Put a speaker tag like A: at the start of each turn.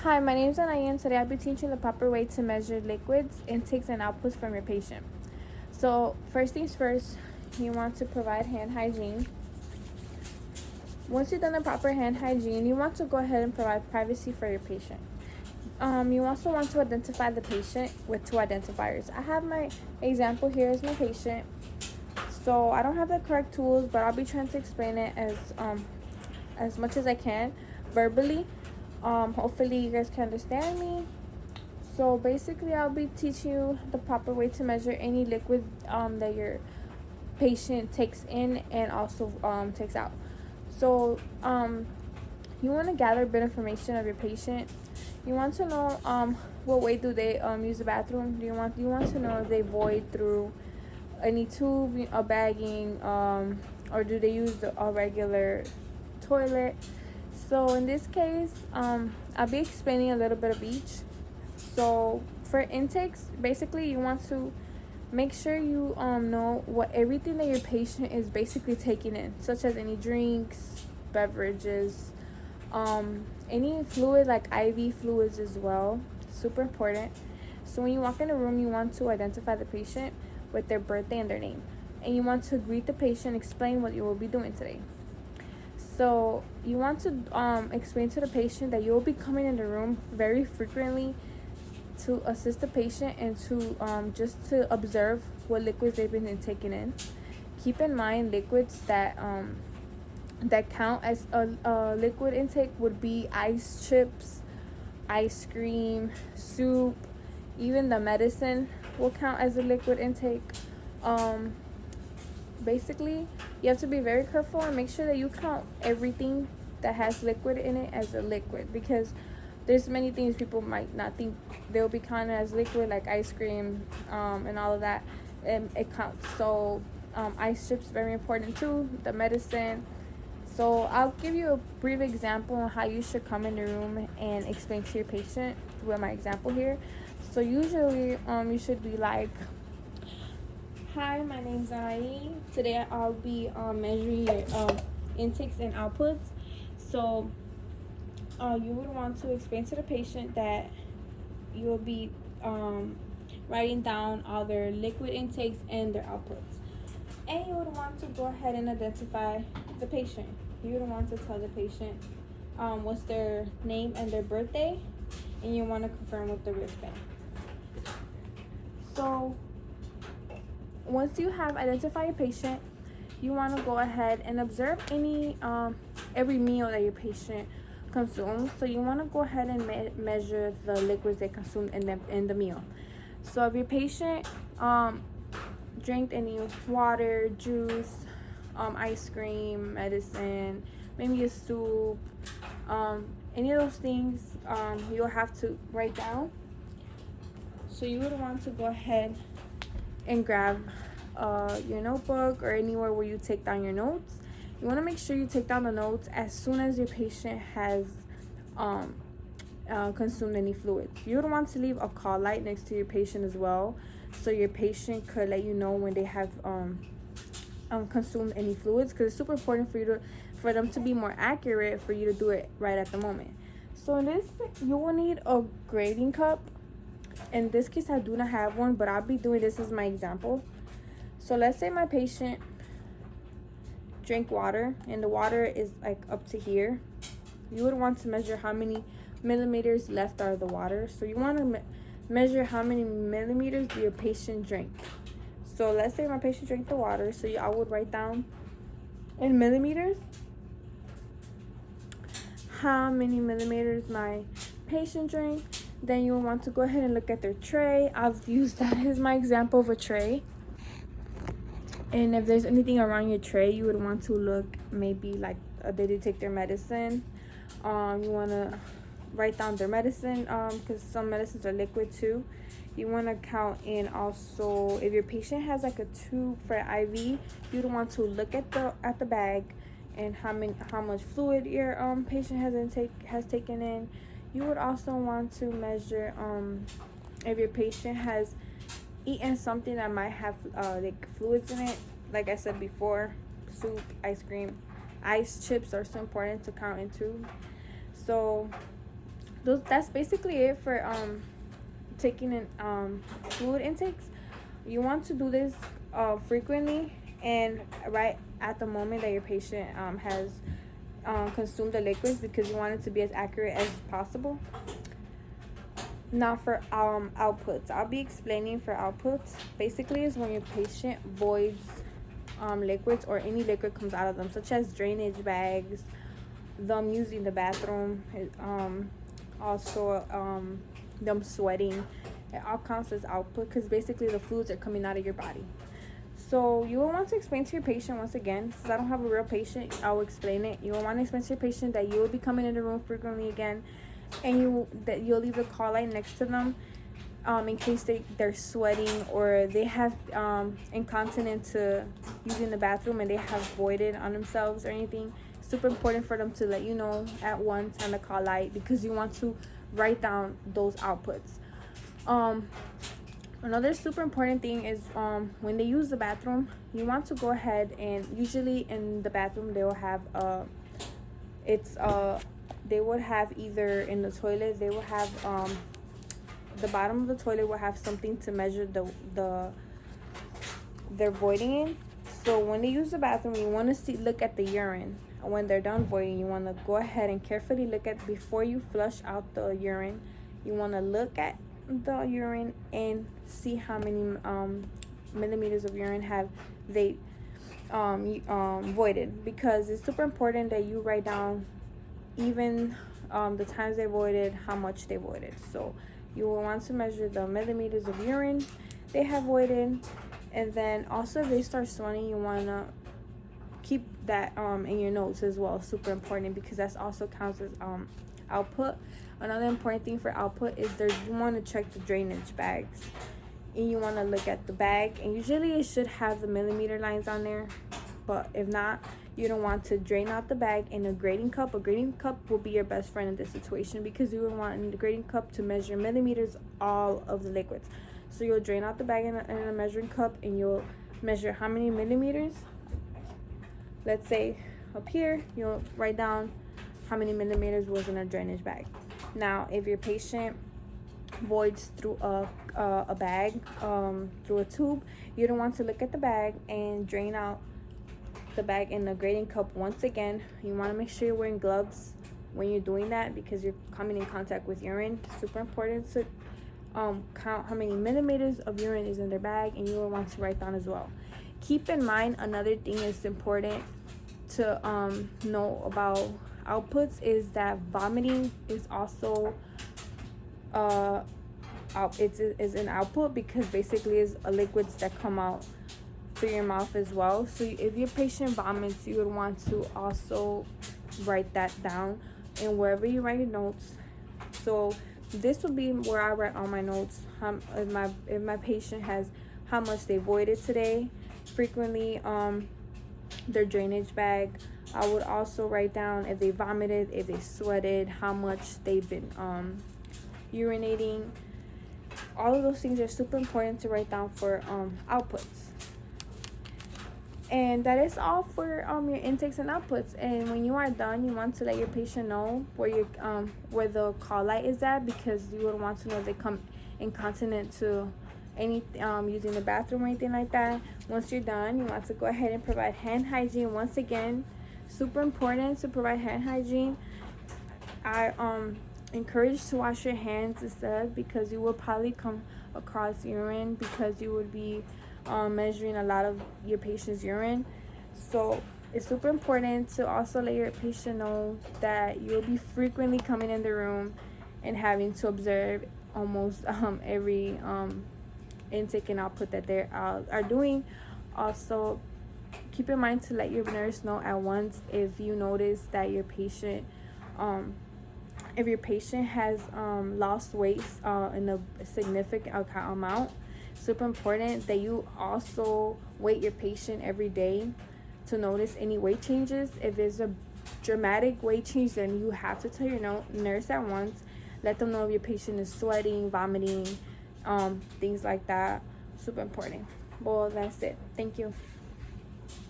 A: Hi, my name is Anaya, and today I'll be teaching the proper way to measure liquids, intakes, and outputs from your patient. So, first things first, you want to provide hand hygiene. Once you've done the proper hand hygiene, you want to go ahead and provide privacy for your patient. You also want to identify the patient with two identifiers. I have my example here as my patient. So I don't have the correct tools, but I'll be trying to explain it as much as I can verbally. Hopefully you guys can understand me. So basically, I'll be teaching you the proper way to measure any liquid that your patient takes in and also takes out. So you want to gather a bit of information of your patient. You want to know what way do they use the bathroom. You want to know if they void through any tube, a bagging, or do they use a regular toilet. So in this case, I'll be explaining a little bit of each. So for intakes, basically you want to make sure you know what everything that your patient is basically taking in, such as any drinks, beverages, any fluid like IV fluids as well. Super important. So when you walk in a room, you want to identify the patient with their birthday and their name, and you want to greet the patient, explain what you will be doing today. So you want to explain to the patient that you will be coming in the room very frequently to assist the patient and to just to observe what liquids they've been taking in. Keep in mind liquids that count as a liquid intake would be ice chips, ice cream, soup, even the medicine will count as a liquid intake. Basically, you have to be very careful and make sure that you count everything that has liquid in it as a liquid, because there's many things people might not think they'll be counted as liquid, like ice cream and all of that, and it counts. So ice chips very important too, the medicine. So I'll give you a brief example on how you should come in the room and explain to your patient with my example here. So usually you should be like, hi, my name's Anai. Today I'll be measuring your intakes and outputs. So you would want to explain to the patient that you will be writing down all their liquid intakes and their outputs. And you would want to go ahead and identify the patient. You would want to tell the patient what's their name and their birthday, and you want to confirm with the wristband. So once you have identified your patient, you want to go ahead and observe every meal that your patient consumes. So you want to go ahead and measure the liquids they consume in the meal. So if your patient drank any water, juice, ice cream, medicine, maybe a soup, any of those things, you'll have to write down. So you would want to go ahead and grab your notebook or anywhere where you take down your notes. You want to make sure you take down the notes as soon as your patient has consumed any fluids. You would want to leave a call light next to your patient as well, so your patient could let you know when they have consumed any fluids, because it's super important for them to be more accurate, for you to do it right at the moment. So in this, you will need a grading cup. In this case, I do not have one, but I'll be doing this as my example. So let's say my patient drank water and the water is like up to here. You would want to measure how many millimeters left are the water. So you want to measure how many millimeters your patient drank. So let's say my patient drank the water, so I would write down in millimeters how many millimeters my patient drank. Then you'll want to go ahead and look at their tray. I've used that as my example of a tray. And if there's anything around your tray, you would want to look, maybe like did they take their medicine. You want to write down their medicine, because some medicines are liquid too. You want to count in also, if your patient has like a tube for IV, you would want to look at the bag and how much fluid your patient has taken in. You would also want to measure if your patient has eaten something that might have like fluids in it. Like I said before, soup, ice cream, ice chips are so important to count into. So that's basically it for taking in food intakes. You want to do this frequently and right at the moment that your patient has consumed the liquids, because you want it to be as accurate as possible. Now for outputs, I'll be explaining for outputs. Basically is when your patient voids liquids, or any liquid comes out of them, such as drainage bags, them using the bathroom, also them sweating. It all counts as output, because basically the fluids are coming out of your body. So you will want to explain to your patient, once again, since I don't have a real patient, I'll explain it. You will want to explain to your patient that you will be coming in the room frequently again, and you'll leave the call light next to them, in case they're sweating, or they have incontinence to using the bathroom and they have voided on themselves or anything. Super important for them to let you know at once on the call light, because you want to write down those outputs. Another super important thing is when they use the bathroom, you want to go ahead, and usually in the bathroom they will have they would have, either in the toilet, they will have the bottom of the toilet will have something to measure they're voiding in. So when they use the bathroom, you want to look at the urine. When they're done voiding, you want to go ahead and carefully look at, before you flush out the urine, you want to look at the urine and see how many millimeters of urine have they voided, because it's super important that you write down even the times they voided, how much they voided. So you will want to measure the millimeters of urine they have voided, and then also if they start sweating, you want to keep that in your notes as well. Super important, because that's also counts as output. Another important thing for output is you want to check the drainage bags, and you want to look at the bag, and usually it should have the millimeter lines on there, but if not, you don't want to drain out the bag in a grading cup. A grading cup will be your best friend in this situation, because you will want the grading cup to measure millimeters all of the liquids. So you'll drain out the bag in a measuring cup, and you'll measure how many millimeters. Let's say up here, you'll write down how many millimeters was in a drainage bag. Now, if your patient voids through a bag, through a tube, you don't want to look at the bag and drain out the bag in a grading cup. Once again, you want to make sure you're wearing gloves when you're doing that, because you're coming in contact with urine. Super important to count how many millimeters of urine is in their bag, and you will want to write down as well. Keep in mind, another thing is important to know about outputs is that vomiting is also is an output, because basically it's liquids that come out through your mouth as well. So if your patient vomits, you would want to also write that down, and wherever you write your notes. So this will be where I write all my notes. If my patient has how much they voided today, frequently their drainage bag. I would also write down if they vomited, if they sweated, how much they've been urinating. All of those things are super important to write down for outputs. And that is all for your intakes and outputs. And when you are done, you want to let your patient know where the call light is at, because you would want to know if they come incontinent to any using the bathroom or anything like that. Once you're done, you want to go ahead and provide hand hygiene. Once again, super important to provide hand hygiene. I encourage to wash your hands instead, because you will probably come across urine, because you would be measuring a lot of your patient's urine. So it's super important to also let your patient know that you'll be frequently coming in the room and having to observe almost every intake and output that they are doing. Also, keep in mind to let your nurse know at once if you notice that your patient if your patient has lost weight in a significant amount. Super important that you also weight your patient every day to notice any weight changes. If there's a dramatic weight change, then you have to tell your nurse at once. Let them know if your patient is sweating, vomiting, things like that. Super important. Well, that's it. Thank you.